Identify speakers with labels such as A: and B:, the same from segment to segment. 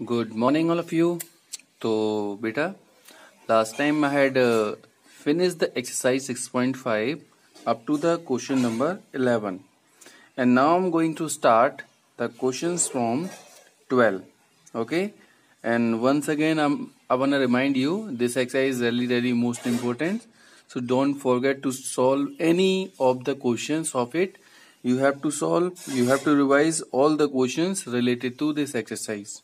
A: Good morning, all of you. So, beta, last time I had finished the exercise 6.5 up to the question number 11, and now I'm going to start the questions from 12. Okay, and once again, I wanna remind you this exercise is really most important. So don't forget to solve any of the questions of it. You have to revise all the questions related to this exercise.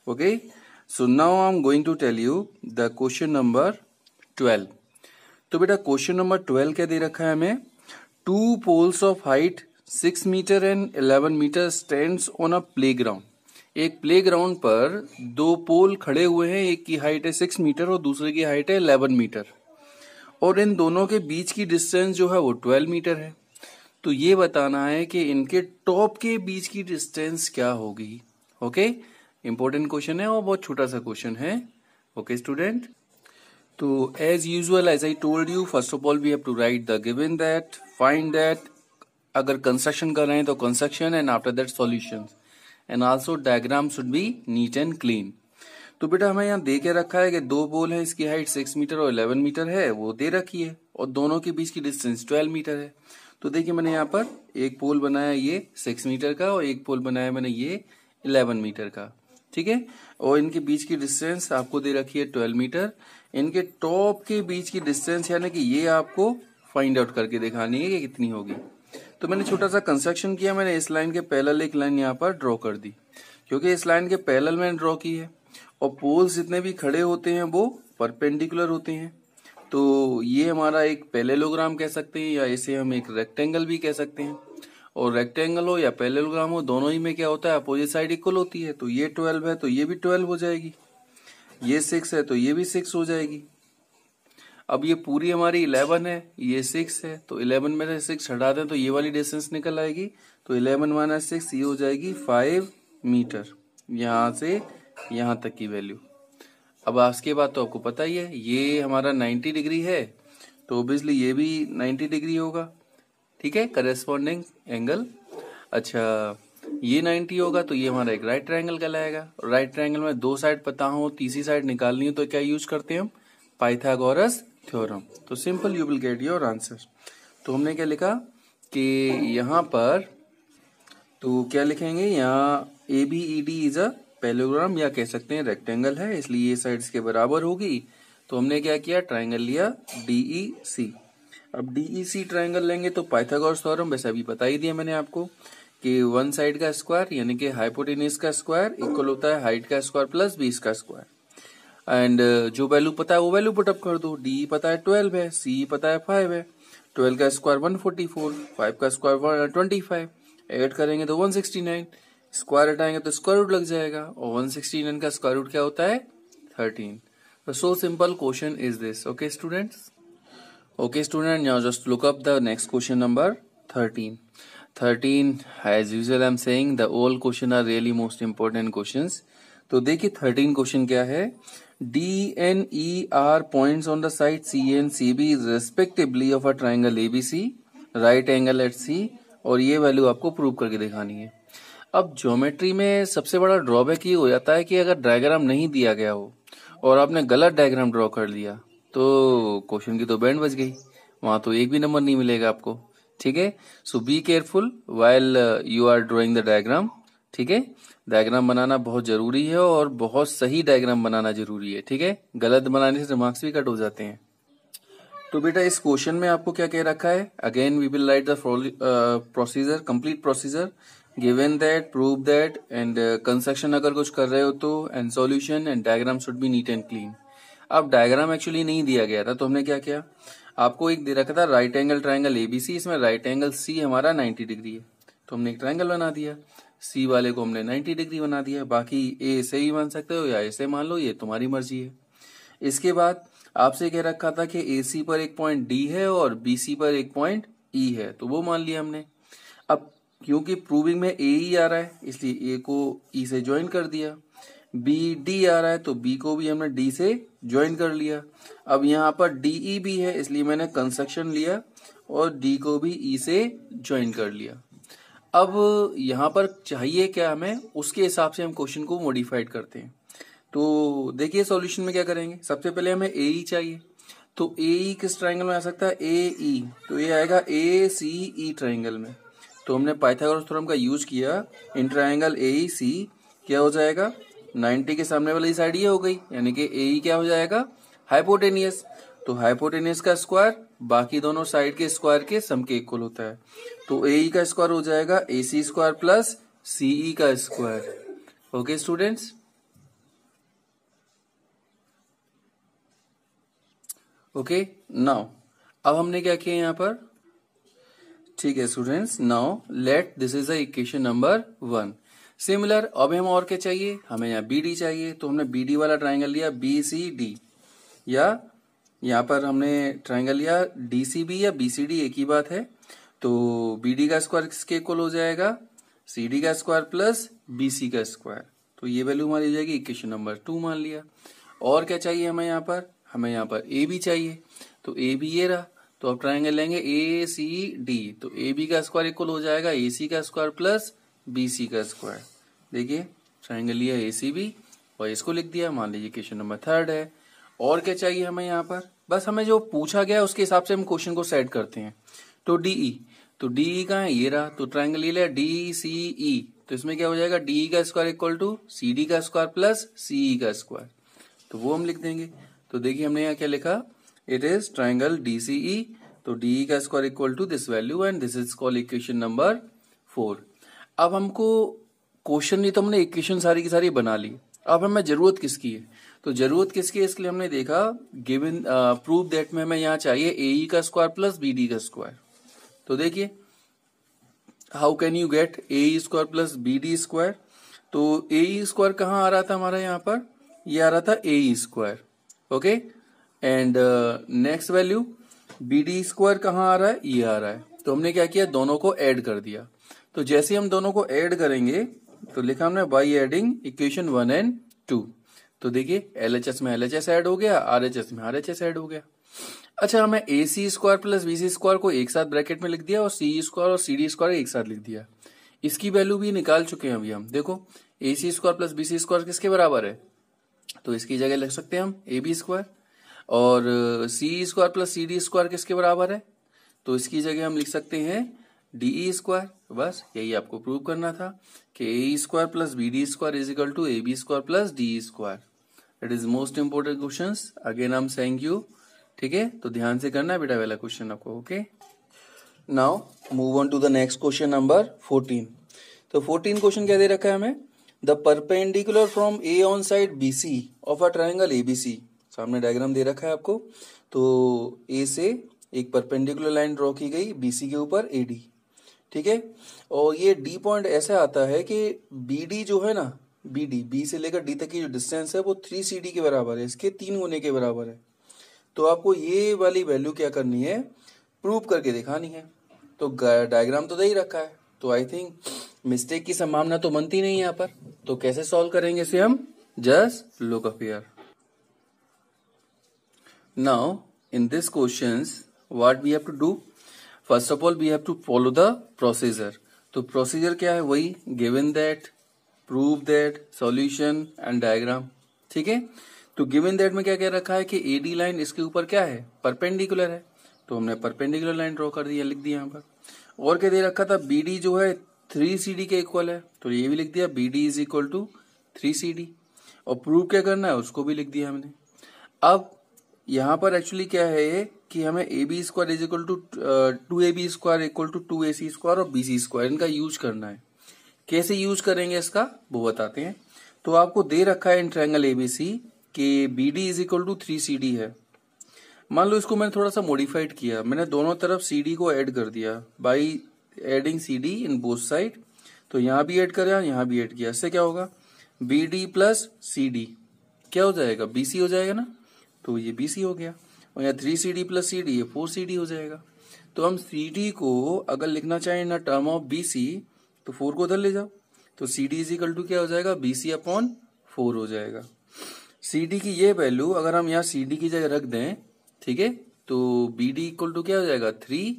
A: Okay, so now I'm going to tell you the question number 12. तो बेटा question number 12 क्या दे रखा है हमें? Two poles of height 6 metre and 11 metre stands on a playground. एक playground पर दो पोल खड़े हुए हैं, एक की हाइट है 6 मीटर और दूसरे की हाइट है 11 मीटर, और इन दोनों के बीच की डिस्टेंस जो है वो 12 मीटर है. तो ये बताना है कि इनके टॉप के बीच की डिस्टेंस क्या होगी. ओके, इंपॉर्टेंट क्वेश्चन है और बहुत छोटा सा क्वेश्चन है. ओके स्टूडेंट, तो as usual as I told you, first of all we have to write the given that, find that. अगर कंस्ट्रक्शन कर रहे हैं तो construction and after that solutions, and also diagram should be neat and clean. तो बेटा हमें यहाँ दे के रखा है कि दो पोल है, इसकी हाइट 6 मीटर और 11 मीटर है, वो दे रखी है, और दोनों के बीच की डिस्टेंस 12 मीटर है. तो देखिए मैंने यहाँ पर एक पोल बनाया ये 6 मीटर का और एक पोल बनाया मैंने ये 11 मीटर का. ठीक है, और इनके बीच की डिस्टेंस आपको दे रखी है 12 मीटर. इनके टॉप के बीच की डिस्टेंस यानी कि ये आपको फाइंड आउट करके दिखानी है कि कितनी होगी. तो मैंने छोटा सा कंस्ट्रक्शन किया. मैंने इस लाइन के पैरेलल एक लाइन यहाँ पर ड्रॉ कर दी, क्योंकि इस लाइन के पैरेलल मैंने ड्रॉ की है, और पोल्स जितने भी खड़े होते हैं वो परपेंडिकुलर होते हैं. तो ये हमारा एक पैरेललोग्राम कह सकते हैं, या इसे हम एक रेक्टेंगल भी कह सकते हैं. और रेक्टेंगल हो या पैरेललोग्राम हो, दोनों ही में क्या होता है, अपोजिट साइड इक्वल होती है. तो ये 12 है तो ये भी 12 हो जाएगी, ये 6 है तो ये भी 6 हो जाएगी. अब ये पूरी हमारी 11 है, ये 6 है, तो 11 में से 6 हटा दें तो ये वाली डिस्टेंस निकल आएगी. तो 11 माइनस 6 ये हो जाएगी 5 मीटर, यहाँ से यहाँ तक की वैल्यू. अब इसके बाद तो आपको पता ही है, ये हमारा 90 डिग्री है, तो ओब्वियसली ये भी 90 डिग्री होगा. ठीक है, करेस्पॉन्डिंग एंगल. अच्छा, ये 90 होगा तो ये हमारा एक राइट ट्रायंगल कहलाएगा. राइट ट्रायंगल में दो साइड पता हो, तीसरी साइड निकालनी हो तो क्या यूज करते हैं हम? Pythagoras theorem. तो simple you will get your answer. तो हमने क्या लिखा कि यहाँ पर, तो क्या लिखेंगे यहाँ, ABED इज अ पैरेललोग्राम, या कह सकते हैं रेक्टेंगल है, इसलिए ये साइड्स के बराबर होगी. तो हमने क्या किया, ट्रायंगल लिया DEC. अब DEC ट्रायंगल लेंगे तो पाइथागोरस थ्योरम वैसे अभी बता ही दिया मैंने आपको कि वन साइड का स्क्वायर यानी कि हाइपोटेन्यूज का स्क्वायर इक्वल होता है हाइट का स्क्वायर प्लस बेस का स्क्वायर. एंड जो वैल्यू पता है वो वैल्यू पुटअप कर दो. DE पता है 12 है, CE पता है 5 है, 12 का स्क्वायर 144, 5 का स्क्वायर 25, ऐड करेंगे तो 169, स्क्वायर हटाएंगे तो स्क्वायर रूट लग जाएगा, और 169 का स्क्वायर रूट क्या होता है, 13. So simple question is this. Okay students? Okay student, now just look up the next question number 13. 13 as usual I'm saying the all question are really most important questions. तो देखिए 13 question क्या है. D and E are points on the side C and CB respectively of a triangle ABC, right angle at C, और ये value आपको prove करके दिखानी है. अब ज्योमेट्री में सबसे बड़ा ड्रॉबैक ये हो जाता है कि अगर डायग्राम नहीं दिया गया हो और आपने गलत डायग्राम ड्रॉ कर लिया तो क्वेश्चन की तो बैंड बज गई, वहां तो एक भी नंबर नहीं मिलेगा आपको. ठीक है, so be careful while you are drawing the diagram. ठीक है, डायग्राम बनाना बहुत जरूरी है और बहुत सही डायग्राम बनाना जरूरी है. ठीक है, गलत बनाने से मार्क्स भी कट हो जाते हैं. तो बेटा इस क्वेश्चन में आपको क्या कह रखा है, again we will write the procedure, complete procedure, given that, prove that, and construction अगर कुछ कर रहे हो तो, and solution, and diagram should be neat and clean. अब डायग्राम एक्चुअली नहीं दिया गया था तो हमने क्या किया, आपको एक दे रखा था राइट एंगल ट्रायंगल ABC, इसमें राइट एंगल C हमारा 90 डिग्री है, तो हमने एक ट्रायंगल बना दिया. C वाले को हमने 90 डिग्री बना दिया, बाकी A से ही मान सकते हो या ऐसे मान लो, ये तुम्हारी मर्जी है. इसके बाद आपसे कह रखा था कि AC पर एक पॉइंट D है और BC पर एक पॉइंट E है, तो वो मान लिया हमने. अब क्योंकि प्रूविंग में AE आ रहा है इसलिए A को E से ज्वाइन कर दिया, BD आ रहा है तो B को भी हमने D से ज्वाइन कर लिया. अब यहाँ पर DE भी है इसलिए मैंने कंस्ट्रक्शन लिया और D को भी E से ज्वाइन कर लिया. अब यहाँ पर चाहिए क्या हमें, उसके हिसाब से हम क्वेश्चन को मॉडिफाइड करते हैं. तो देखिए सॉल्यूशन में क्या करेंगे, सबसे पहले हमें ए ई चाहिए, तो ए ई किस ट्राइंगल में आ सकता है, ए ई, तो ये आएगा ए सी ई ट्राइंगल में। तो हमने पाइथागोरस थ्योरम का यूज किया इन ट्राइंगल ए ई सी, क्या हो जाएगा 90 के सामने वाली साइड ये हो गई, यानी कि ए ई क्या हो जाएगा हाइपोटेनियस। तो हाइपोटेनियस का स्क्वायर बाकी दोनों साइड के स्क्वायर के सम के इक्वल होता है, तो ए ई का स्क्वायर हो जाएगा ए सी स्क्वायर प्लस सी ई का square. Okay students, okay now अब हमने क्या किया यहाँ पर, ठीक है students, now let this is the equation number 1। Similar अब हमें और क्या चाहिए, हमें यहाँ बी डी चाहिए, तो हमने बी डी वाला ट्राइंगल लिया बी सी डी, या यहाँ पर हमने ट्राइंगल लिया डी सी बी या बी सी डी, एक ही बात है। तो बी डी का स्क्वायर किसके इक्वल हो जाएगा, सी डी का स्क्वायर प्लस बी सी का स्क्वायर, तो ये वैल्यू हमारी हो जाएगी इक्वेशन नंबर 2 मान लिया। और क्या चाहिए हमें यहाँ पर, हमें यहाँ पर ए बी चाहिए, तो ए बी ये रहा, तो अब ट्राइंगल लेंगे ए सी डी, तो ए बी का स्क्वायर इक्वल हो जाएगा ए सी का स्क्वायर प्लस बी सी का स्क्वायर। देखिए ट्राइंगल लिया ए सी बी और इसको लिख दिया, मान लीजिए क्वेश्चन नंबर 3 है। और क्या चाहिए हमें यहाँ पर, बस हमें जो पूछा गया उसके हिसाब से हम क्वेश्चन को सेट करते हैं। तो डीई, तो डीई कहाँ है, ये रहा, तो ट्राइंगल ये लिया डी सी ई, तो इसमें क्या हो जाएगा डी का square equal to C D का स्क्वायर प्लस सी का स्क्वायर, तो वो हम लिख देंगे। तो देखिए हमने यहाँ क्या लिखा, it is triangle D C E, तो डी का square equal to this value and this is called equation number 4। अब हमको क्वेश्चन नहीं तो हमने इक्वेशन सारी की सारी बना ली, अब हमें जरूरत किसकी है, तो जरूरत किसकी है, इसके लिए हमने देखा गिवन प्रूव दैट में हमें यहाँ चाहिए ए ई का स्क्वायर प्लस बी डी का स्क्वायर। तो देखिए how can you get A E square plus B D square, तो ए ई स्क्वायर कहाँ आ रहा था हमारा, यहाँ पर ये आ रहा था A E square, okay, and next value B D square कहाँ आ रहा है, ये आ रहा है। तो हमने क्या किया, दोनों को ऐड कर दिया। तो जैसे हम दोनों को ऐड करेंगे तो लिखा हमने बाई एडिंग इक्वेशन 1 एंड 2। तो देखिए एलएचएस में एलएचएस ऐड हो गया, आरएचएस में आरएचएस ऐड हो गया। अच्छा हमें A C square plus B C square को एक साथ ब्रैकेट में लिख दिया और सी स्क्वायर और सी डी स्क्वायर एक साथ लिख दिया। इसकी वैल्यू भी निकाल चुके हैं अभी हम, देखो A C square plus B C square किसके बराबर है, तो इसकी जगह लिख सकते हैं हम ए बी स्क्वायर, और C square plus C D square किसके बराबर है, तो इसकी जगह हम लिख सकते हैं डीई स्क्वायर। बस यही आपको प्रूव करना था कि A square plus B D square is equal to A B square plus D square. It is most important question, again I am saying you, ठीक है, तो ध्यान से करना बेटा वाला क्वेश्चन आपको। Okay now move on to the next question number 14। तो 14 क्वेश्चन क्या दे रखा है हमें, the perpendicular from A on side B C of a triangle A B C, सामने डायग्राम दे रखा है आपको। तो ए से एक परपेंडिकुलर लाइन ड्रॉ की गई बी सी के ऊपर ए डी, ठीक है, और ये डी पॉइंट ऐसा आता है कि बी डी जो है ना, बी डी बी से लेकर डी तक की जो डिस्टेंस है वो 3 सी डी के बराबर है, इसके 3 गुने के बराबर है। तो आपको ये वाली वैल्यू क्या करनी है, प्रूव करके दिखानी है। तो डायग्राम तो दे ही रखा है, तो आई थिंक मिस्टेक की संभावना तो बनती नहीं है यहाँ पर। तो कैसे सॉल्व करेंगे इसे हम, just look up here. Now in this questions what we have to do, first of all we have to follow the procedure. तो प्रोसीजर क्या है, वही given that, prove that, solution and diagram, ठीक है। तो गिवन दैट में क्या कह रखा है कि एडी लाइन इसके ऊपर क्या है, परपेंडिकुलर है, तो हमने परपेंडिकुलर लाइन ड्रॉ कर दिया, लिख दिया यहाँ पर। और क्या दे रखा था, बी डी जो है 3 सी डी के इक्वल है, तो ये भी लिख दिया B D is equal to 3 C D, और प्रूव क्या करना है उसको भी लिख दिया हमने। अब यहाँ पर एक्चुअली क्या है कि हमें A B square is equal to 2ab square equal to 2ac square और bc स्क्वायर, इनका यूज करना है। कैसे यूज करेंगे इसका वो बताते हैं। तो आपको दे रखा है इन ट्रायंगल एबीसी कि B D is equal to 3cd है। मान लो इसको मैंने थोड़ा सा मॉडिफाइड किया, मैंने दोनों तरफ cd को ऐड कर दिया by adding cd in both side. तो यहाँ भी ऐड करा, यहाँ भी ऐड किया, इससे क्या होगा, B D plus C D क्या हो जाएगा, बीसी हो जाएगा ना, तो ये बीसी हो गया। और यहाँ 3cd प्लस सी डी, ये 4cd हो जाएगा। तो हम cd को अगर लिखना चाहें ना टर्म ऑफ bc, तो 4 को उधर ले जाओ, तो cd इज इक्वल टू क्या हो जाएगा, bc अपॉन 4 हो जाएगा। cd की ये वैल्यू अगर हम यहाँ cd की जगह रख दें, ठीक है, तो bd इक्वल टू क्या हो जाएगा 3,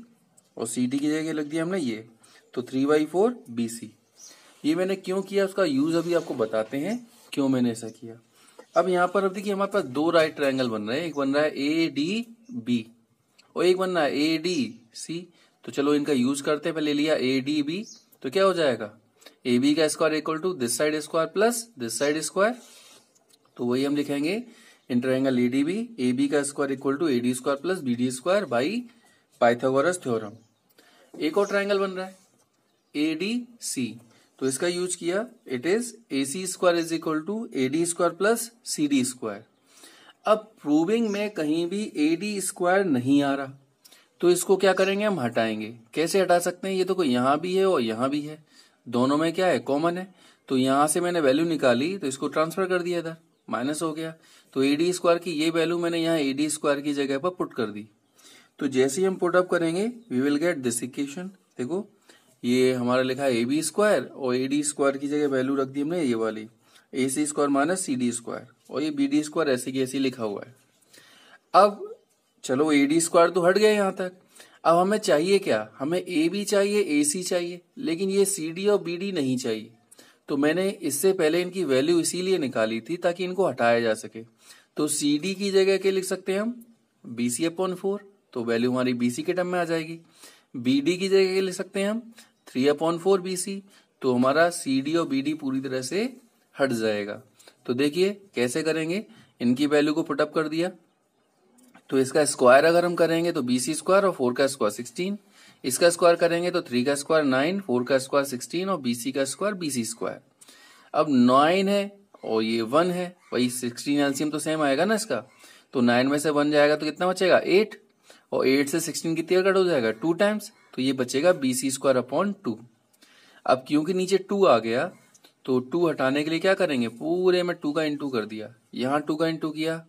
A: और cd की जगह लग दिया हमने ये, तो 3/4 bc। ये मैंने क्यों किया, उसका यूज अभी आपको बताते हैं क्यों मैंने ऐसा किया। अब यहाँ पर अब देखिए हमारे पास दो राइट ट्रायंगल बन रहे हैं, एक बन रहा है ए डी बी और एक बन रहा है ए डी सी। तो चलो इनका यूज करते हैं। पहले लिया ए डी बी, तो क्या हो जाएगा, ए बी का square equal to this side square plus this side square. तो वही हम लिखेंगे in triangle A D B, A B का square equal to A D square plus B D square by Pythagoras theorem. एक और triangle बन रहा है ए डी सी, तो इसका यूज किया, it is A C square is equal to A D square plus C D square. अब proving में कहीं भी ए डी स्क्वायर नहीं आ रहा, तो इसको क्या करेंगे, हम हटाएंगे। कैसे हटा सकते हैं, ये तो कोई यहाँ भी है और यहाँ भी है, दोनों में क्या है, कॉमन है। तो यहां से मैंने वैल्यू निकाली तो इसको ट्रांसफर कर दिया इधर, माइनस हो गया। तो ए डी स्क्वायर की ये वैल्यू मैंने यहाँ ए डी स्क्वायर की जगह पर पुट कर दी। तो जैसे ही हम पुट अप करेंगे we will get this equation. देखो ये हमारा लिखा है ए बी स्क्वायर और ए डी स्क्वायर की जगह वैल्यू रख दी हमने ये वाली A C square minus C D square, और ये बी डी स्क्वायर ऐसे की ऐसे लिखा हुआ है। अब चलो ए डी स्क्वायर तो हट गया यहां तक। अब हमें चाहिए क्या, हमें ए बी चाहिए, ए सी चाहिए, लेकिन ये सी डी और बी डी नहीं चाहिए। तो मैंने इससे पहले इनकी वैल्यू इसीलिए निकाली थी ताकि इनको हटाया जा सके। तो सी डी की जगह क्या लिख सकते हैं हम, बी सी अपॉन 4, तो वैल्यू हमारी बी सी के टर्म में आ जाएगी। बी डी की जगह क्या लिख सकते हैं हम, 3/4 बी सी, तो हमारा सी डी और बी डी पूरी तरह से हट जाएगा। तो देखिए कैसे करेंगे, इनकी वैल्यू को पुटअप कर दिया, तो इसका स्क्वायर अगर हम करेंगे तो बी सी स्क्वायर और 4 का स्क्वायर 16, इसका स्क्वायर करेंगे तो 3 का स्क्वायर 9, 4 का स्क्वायर 16 और बी सी का स्क्वायर बी सी स्क्वायर। अब 9 है और ये 1 है, वही 16 एलसीएम तो सेम आएगा ना इसका। तो 9 में से 1 जाएगा तो कितना बचेगा, 8, और 8 से 16 कितनी कट हो जाएगा, 2 टाइम्स, तो ये बचेगा बी सी स्क्वायर अपॉन 2। अब क्योंकि नीचे 2 आ गया तो 2 हटाने के लिए क्या करेंगे, पूरे में 2 का इंटू कर दिया, यहाँ 2 का इंटू किया,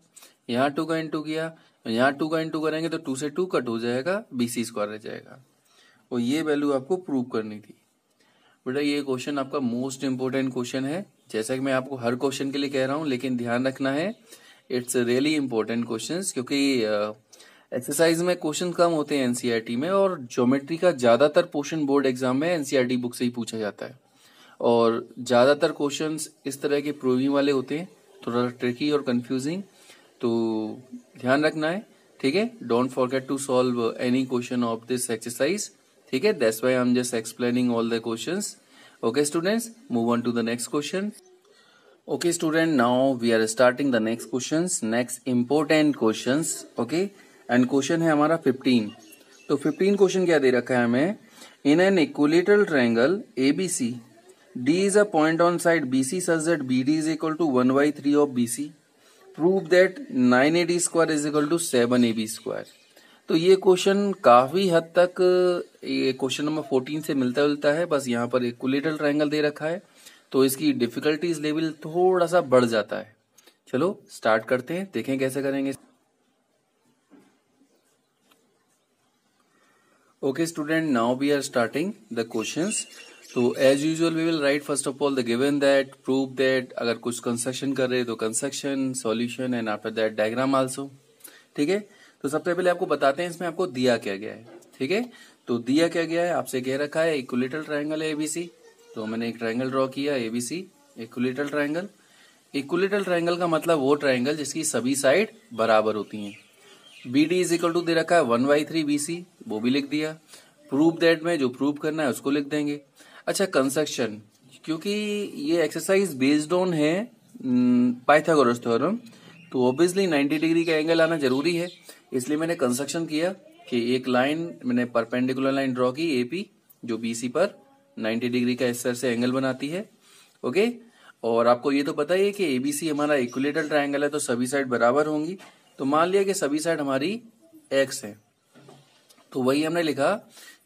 A: यहाँ 2 का इंटू किया, यहाँ 2 का इंटू करेंगे तो 2 से 2 कट हो जाएगा, बी सी स्क्वायर रह जाएगा। और ये वैल्यू आपको प्रूव करनी थी। बेटा ये क्वेश्चन आपका मोस्ट इंपोर्टेंट क्वेश्चन है, जैसा कि मैं आपको हर क्वेश्चन के लिए कह रहा हूं, लेकिन ध्यान रखना है इट्स रियली इंपॉर्टेंट क्वेश्चंस, क्योंकि एक्सरसाइज में क्वेश्चन कम होते हैं एनसीईआरटी में, और ज्योमेट्री का ज्यादातर पोर्शन बोर्ड एग्जाम में एनसीईआरटी बुक से ही पूछा जाता है, और ज्यादातर क्वेश्चंस इस तरह के प्रूविंग वाले होते हैं, थोड़ा ट्रिकी और कंफ्यूजिंग, तो ध्यान रखना है, ठीक है। Don't forget to solve any question of this exercise, ठीक है। That's why I am just explaining all the questions. Okay students, move on to the next question. Okay student, now we are starting the next questions, next important questions, okay. And question है हमारा 15। तो 15 question क्या दे रखा है हमें, in an equilateral triangle ABC D is a point on side BC such that BD is equal to 1/3 of BC, prove that 9ab square is equal to 7ab square. तो ये क्वेश्चन काफी हद तक ये क्वेश्चन नंबर 14 से मिलता जुलता है, बस यहाँ पर इक्विलेटरल ट्रायंगल दे रखा है तो इसकी डिफिकल्टीज लेवल थोड़ा सा बढ़ जाता है। चलो स्टार्ट करते हैं, देखें कैसे करेंगे। Okay student, now we are starting the questions. तो as usual we will write first of all the given that, prove that, अगर कुछ कंस्ट्रक्शन कर रहे तो construction, solution and after that diagram also, ठीक है। तो सबसे पहले आपको बताते हैं इसमें आपको दिया क्या गया है, ठीक है। तो दिया क्या गया है, आपसे कह रखा है इक्विलेटरल ट्रायंगल है एबीसी, तो मैंने एक ट्रायंगल ड्रॉ किया ABC, equilateral triangle. Equilateral triangle का मतलब वो ट्रायंगल जिसकी सभी साइड बराबर होती हैं। बीडी इज इक्वल टू दे रखा है 1/3 बीसी, वो भी लिख दिया। प्रूव दैट में जो प्रूव करना है उसको लिख देंगे। अच्छा कंस्ट्रक्शन, क्योंकि ये एक्सरसाइज बेस्ड ऑन है पाइथागोरस थ्योरम, तो ऑब्वियसली 90 डिग्री का एंगल आना जरूरी है, इसलिए मैंने कंस्ट्रक्शन किया कि एक लाइन मैंने परपेंडिकुलर लाइन ड्रॉ की एपी, जो बीसी पर 90 डिग्री का इस तरह से एंगल बनाती है, ओके। और आपको ये तो पता ही है कि एबीसी हमारा इक्विलेटरल ट्रायंगल है तो सभी साइड बराबर होंगी। तो मान लिया कि सभी साइड हमारी एक्स है, तो वही हमने लिखा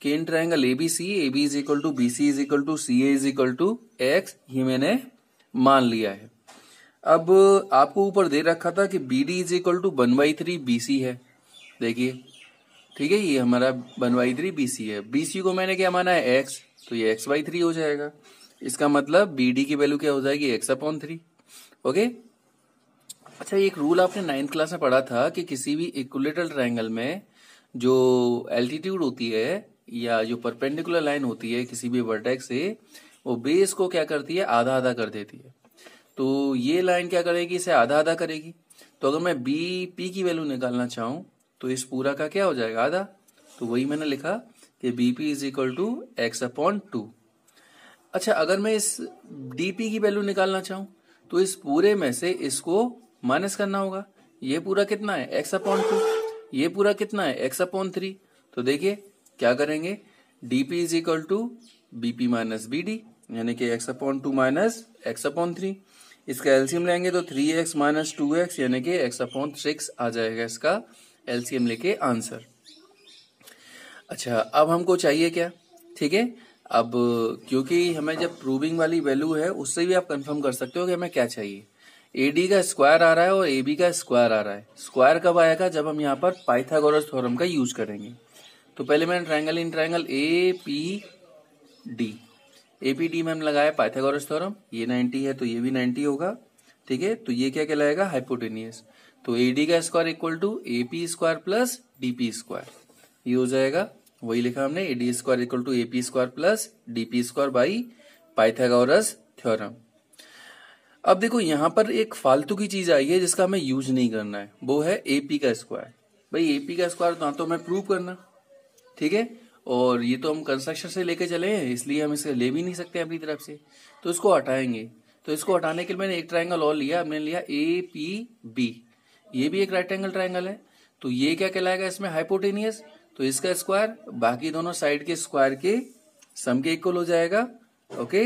A: कि in triangle ABC, AB is equal to BC is equal to C A is equal to x, ये मैंने मान लिया है। अब आपको ऊपर दे रखा था कि BD is equal to 1/3 BC है, देखिए, ठीक है, ये हमारा 1/3 बीसी है। बीसी को मैंने क्या माना है, एक्स, तो ये x/3 हो जाएगा। इसका मतलब बीडी की वैल्यू क्या हो जाएगी, x/3, ओके। अच्छा एक रूल आपने 9th क्लास में पढ़ा था कि किसी भी इक्विलेटरल ट्रायंगल में जो एल्टीट्यूड होती है या जो परपेंडिकुलर लाइन होती है किसी भी वर्टेक्स से, वो बेस को क्या करती है, आधा आधा कर देती है। तो ये लाइन क्या करेगी, इसे आधा आधा करेगी। तो अगर मैं बी पी की वैल्यू निकालना चाहूं तो इस पूरा का क्या हो जाएगा, आधा। तो वही मैंने लिखा कि B P is equal to x upon 2। अच्छा, अगर मैं इस डी पी की वैल्यू निकालना चाहूं तो इस पूरे में से इसको माइनस करना होगा। ये पूरा कितना है, एक्स अपॉन 2, ये पूरा कितना है, एक्स अपॉन 3। तो देखिए क्या करेंगे, D P is equal to B P minus B D, यानी कि x upon 2 minus x upon 3। इसका एलसीएम लेंगे तो 3x माइनस 2x यानी कि x अपॉन 6 आ जाएगा इसका एलसीएम लेके आंसर। अच्छा, अब हमको चाहिए क्या, ठीक है। अब क्योंकि हमें जब प्रूविंग वाली वैल्यू है उससे भी आप कंफर्म कर सकते हो कि हमें क्या चाहिए। AD का स्क्वायर आ रहा है और AB का स्क्वायर आ रहा है। स्क्वायर कब आएगा, जब हम यहाँ पर पाइथागोरस थ्योरम का यूज करेंगे। तो पहले मैंने ट्रायंगल इन ट्रायंगल APD में हम लगाया पाइथागोरस थ्योरम। ये 90 है तो ये भी 90 होगा, ठीक है। तो ये क्या कहलाएगा, हाइपोटेनियस। तो AD का square equal to AP square plus DP square, ये हो जाएगा। वही लिखा हमने, AD square equal to AP square plus DP square by Pythagoras theorem. अब देखो यहाँ पर एक फालतू की चीज आई है जिसका हमें यूज नहीं करना है, वो है AP का स्क्वायर। भाई AP का स्क्वायर ना तो हमें प्रूव करना, ठीक है, और ये तो हम कंस्ट्रक्शन से लेके चले हैं इसलिए हम इसे ले भी नहीं सकते अपनी तरफ से, तो इसको हटाएंगे। तो इसको हटाने के लिए मैंने एक ट्रायंगल और लिया, मैंने लिया APB। ये भी एक राइट एंगल ट्रायंगल है, तो ये क्या कहलाएगा इसमें, हाइपोटेनियस। तो इसका स्क्वायर बाकी दोनों साइड के स्क्वायर के सम के इक्वल हो जाएगा, ओके।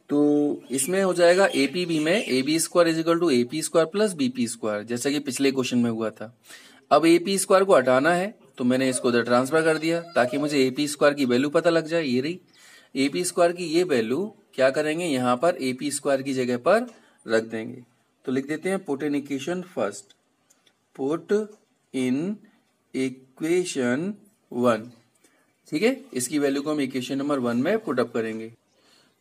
A: तो इसमें हो जाएगा APB में AB square is equal to AP square plus BP square, जैसा कि पिछले क्वेश्चन में हुआ था। अब AP स्क्वायर को हटाना है तो मैंने इसको उधर ट्रांसफर कर दिया ताकि मुझे AP स्क्वायर की वैल्यू पता लग जाए। ये रही AP स्क्वायर की ये वैल्यू, क्या करेंगे यहाँ पर AP स्क्वायर की जगह पर रख देंगे। तो लिख देते हैं put in equation first, put in equation 1, ठीक है। इसकी वैल्यू को हम इक्वेशन नंबर 1 में पुटअप करेंगे।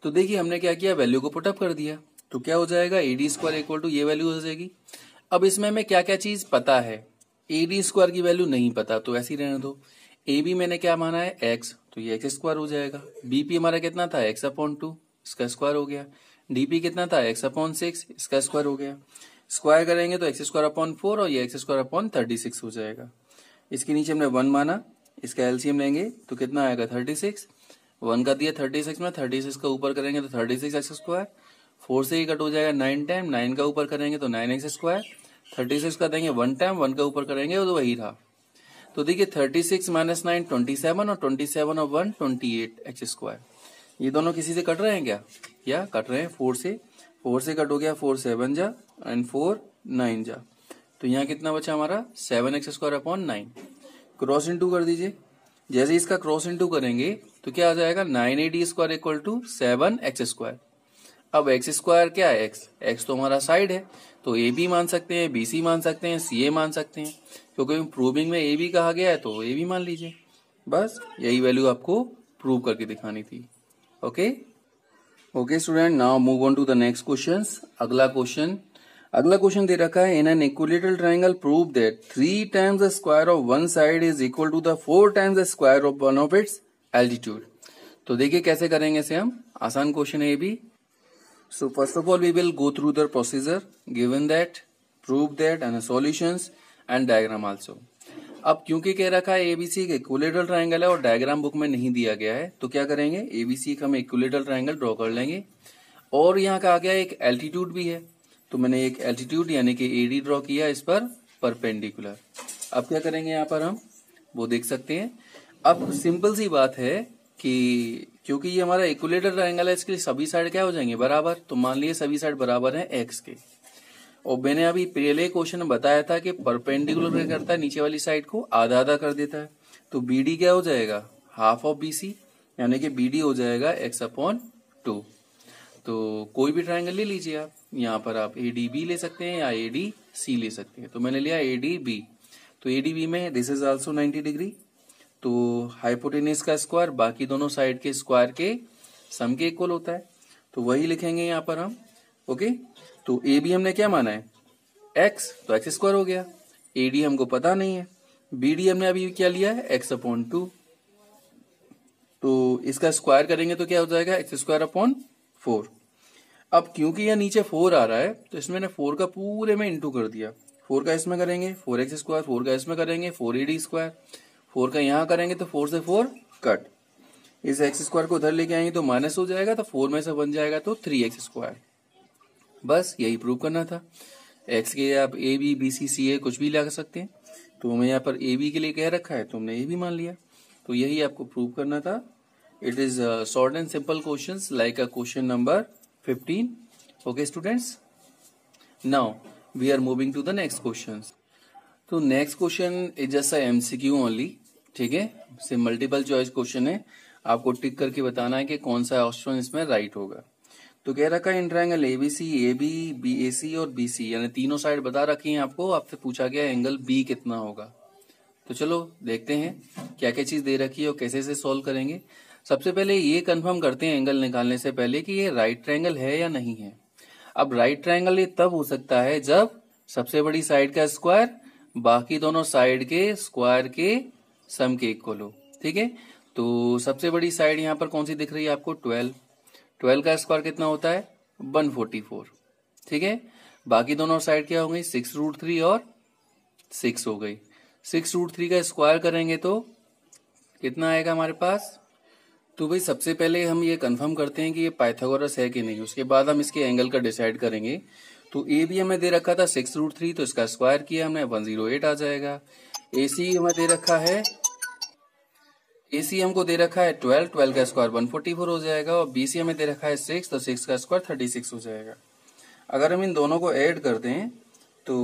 A: तो देखिए हमने क्या किया, वैल्यू को पुटअप कर दिया। तो क्या हो जाएगा, AD स्क्वायर इक्वल टू ये वैल्यू हो जाएगी। अब इसमें हमें क्या क्या चीज पता है, AD स्क्वायर की वैल्यू नहीं पता तो ऐसे ही रहने दो। AB मैंने क्या माना है, x, तो ये x स्क्वायर हो जाएगा। BP हमारा कितना था, x अपॉन 2, इसका स्क्वायर हो गया। DP कितना था, x अपॉन 6, इसका स्क्वायर हो गया। स्क्वायर करेंगे तो x स्क्वायर अपॉन 4 और ये x स्क्वायर अपॉन 36 हो जाएगा। इसके नीचे हमने 1 माना, इसका एलसीएम लेंगे तो कितना आएगा, 36। 1 का दिया 36 में, 36 का ऊपर करेंगे तो 36x स्क्वायर, 4 से ही कट हो जाएगा 9 टाइम, 9 का ऊपर करेंगे तो 9x स्क्वायर, 36 का देंगे 1 टाइम, 1 का ऊपर करेंगे तो वही रहा। तो देखिए 36 माइनस 9 27 और 27 और 1 28x स्क्वायर। ये दोनों किसी से कट रहे हैं क्या कट रहे हैं, 4 से कट हो गया, 4 7 जा एंड 4 9 जा। तो यहाँ कितना बचा हमारा, 7x square upon 9। Cross into कर दीजिए। जैसे इसका क्रॉस इंटू करेंगे तो क्या आ जाएगा, 9AD square equal to 7x square. अब x स्क्वायर क्या है, x तो हमारा साइड है, तो AB मान सकते हैं, BC मान सकते हैं, CA मान सकते हैं। क्योंकि प्रूविंग में AB कहा गया है तो AB मान लीजिए। बस यही वैल्यू आपको प्रूव करके दिखानी थी, okay student. Now move on to the next question. अगला क्वेश्चन दे रखा है, in an equilateral triangle prove that 3 times the square of one side is equal to the 4 times the square of one of its altitude. तो देखिए कैसे करेंगे इसे हम, आसान क्वेश्चन है ये भी। So first of all we will go through the procedure, given that, prove that and solutions and diagram also. अब क्योंकि कह रखा है ABC एक इक्विलेटरल ट्रायंगल है और डायग्राम बुक में नहीं दिया गया है, तो क्या करेंगे, ABC का हम इक्विलेटरल ट्रायंगल ड्रॉ कर लेंगे। और यहाँ कहा गया एक एल्टीट्यूड भी है, तो मैंने एक एल्टीट्यूड यानी कि AD ड्रॉ किया इस पर परपेंडिकुलर। अब क्या करेंगे यहाँ पर हम, वो देख सकते हैं। अब सिंपल सी बात है कि क्योंकि ये हमारा इक्विलेटरल ट्रायंगल है, इसके लिए सभी साइड क्या हो जाएंगे, बराबर। तो मान लीजिए सभी साइड बराबर है x के। और मैंने अभी पहले क्वेश्चन में बताया था कि परपेंडिकुलर क्या करता है, नीचे वाली साइड को आधा आधा कर देता है। तो BD क्या हो जाएगा, हाफ ऑफ BC, यानी कि BD हो जाएगा x अपॉन 2। तो कोई भी ट्रायंगल ले लीजिए आप, यहाँ पर आप ADB ले सकते हैं या ADC ले सकते हैं। तो मैंने लिया ADB। तो ADB में दिस इज ऑल्सो 90 डिग्री। तो हाइपोटेनियस का स्क्वायर बाकी दोनों साइड के स्क्वायर के सम के इक्वल होता है, तो वही लिखेंगे यहाँ पर हम, ओके। तो AB हमने क्या माना है, x, तो x स्क्वायर हो गया। AD हमको पता नहीं है। BD हमने अभी क्या लिया है, x अपॉन 2। तो इसका स्क्वायर करेंगे तो क्या हो जाएगा, x स्क्वायर अपॉन 4। अब क्योंकि यह नीचे 4 आ रहा है तो इसमें मैंने 4 का पूरे में इंटू कर दिया। 4 का इसमें करेंगे 4x स्क्वायर, 4 का इसमें करेंगे 4ad स्क्वायर, 4 का यहाँ करेंगे तो 4 से 4 कट, इस x स्क्वायर को उधर लेके आएंगे तो माइनस हो जाएगा, तो 4 में से बन जाएगा तो 3x स्क्वायर। बस यही प्रूव करना था। x के आप a b b c c a कुछ भी लगा सकते हैं, तो हमें यहाँ पर a b के लिए कह रखा है तो हमने a भी मान लिया, तो यही आपको प्रूव करना था। It is short and simple questions like a question number 15। Okay students, now we are moving to the next question. तो next question is just MCQ only, ठीक है, से मल्टीपल चॉइस क्वेश्चन है, आपको टिक करके बताना है कि कौन सा ऑप्शन इसमें राइट होगा। तो कह रखा है in triangle ABC, AB, BAC और BC, यानी तीनों साइड बता रखी हैं आपको, आपसे पूछा गया एंगल B कितना होगा। तो चलो देखते हैं क्या क्या चीज दे रखी है और कैसे से सॉल्व करेंगे। सबसे पहले ये कंफर्म करते हैं एंगल निकालने से पहले कि ये राइट ट्रायंगल है या नहीं है। अब राइट ट्रायंगल ये तब हो सकता है जब सबसे बड़ी साइड का स्क्वायर बाकी दोनों साइड के स्क्वायर के सम के इक्वल हो, ठीक है। तो सबसे बड़ी साइड यहाँ पर कौन सी दिख रही है आपको, 12 का स्क्वायर कितना होता है 144, ठीक है। बाकी दोनों साइड क्या हो गई 6√3 और 6 हो गई। 6√3 का स्क्वायर करेंगे तो कितना आएगा हमारे पास। तो भाई सबसे पहले हम ये कंफर्म करते हैं कि ये पाइथागोरस है कि नहीं, उसके बाद हम इसके एंगल का डिसाइड करेंगे। तो ए बी हमें दे रखा था 6√3, तो इसका स्क्वायर किया हमने 108 आ जाएगा। AC हमें दे रखा है, AC हमको दे रखा है 12 का स्क्वायर 144 हो जाएगा, और BC हमें दे रखा है 6, तो 6 का स्क्वायर 36 हो जाएगा। अगर हम इन दोनों को ऐड कर दें तो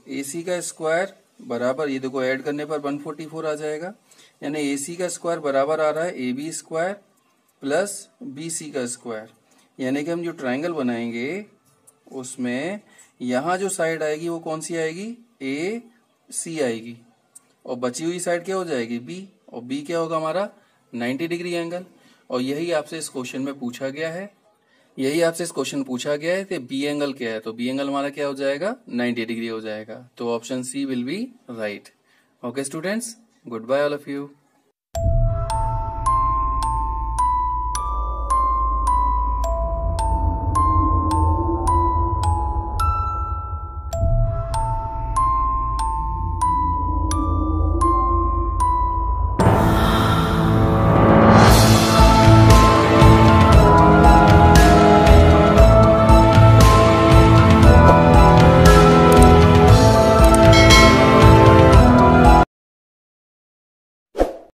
A: AC का स्क्वायर बराबर, ये देखो ऐड करने पर 144 आ जाएगा, यानी AC का स्क्वायर बराबर आ रहा है AB स्क्वायर प्लस BC का स्क्वायर। यानी कि हम जो ट्राइंगल बनाएंगे उसमें यहाँ जो साइड आएगी वो कौन सी आएगी, AC आएगी, और बची हुई साइड क्या हो जाएगी B, और B क्या होगा हमारा 90 डिग्री एंगल। और यही आपसे इस क्वेश्चन में पूछा गया है, यही आपसे इस क्वेश्चन पूछा गया है कि B एंगल क्या है, तो B एंगल हमारा क्या हो जाएगा 90 डिग्री हो जाएगा। तो option C will be right. Okay students, goodbye all of you.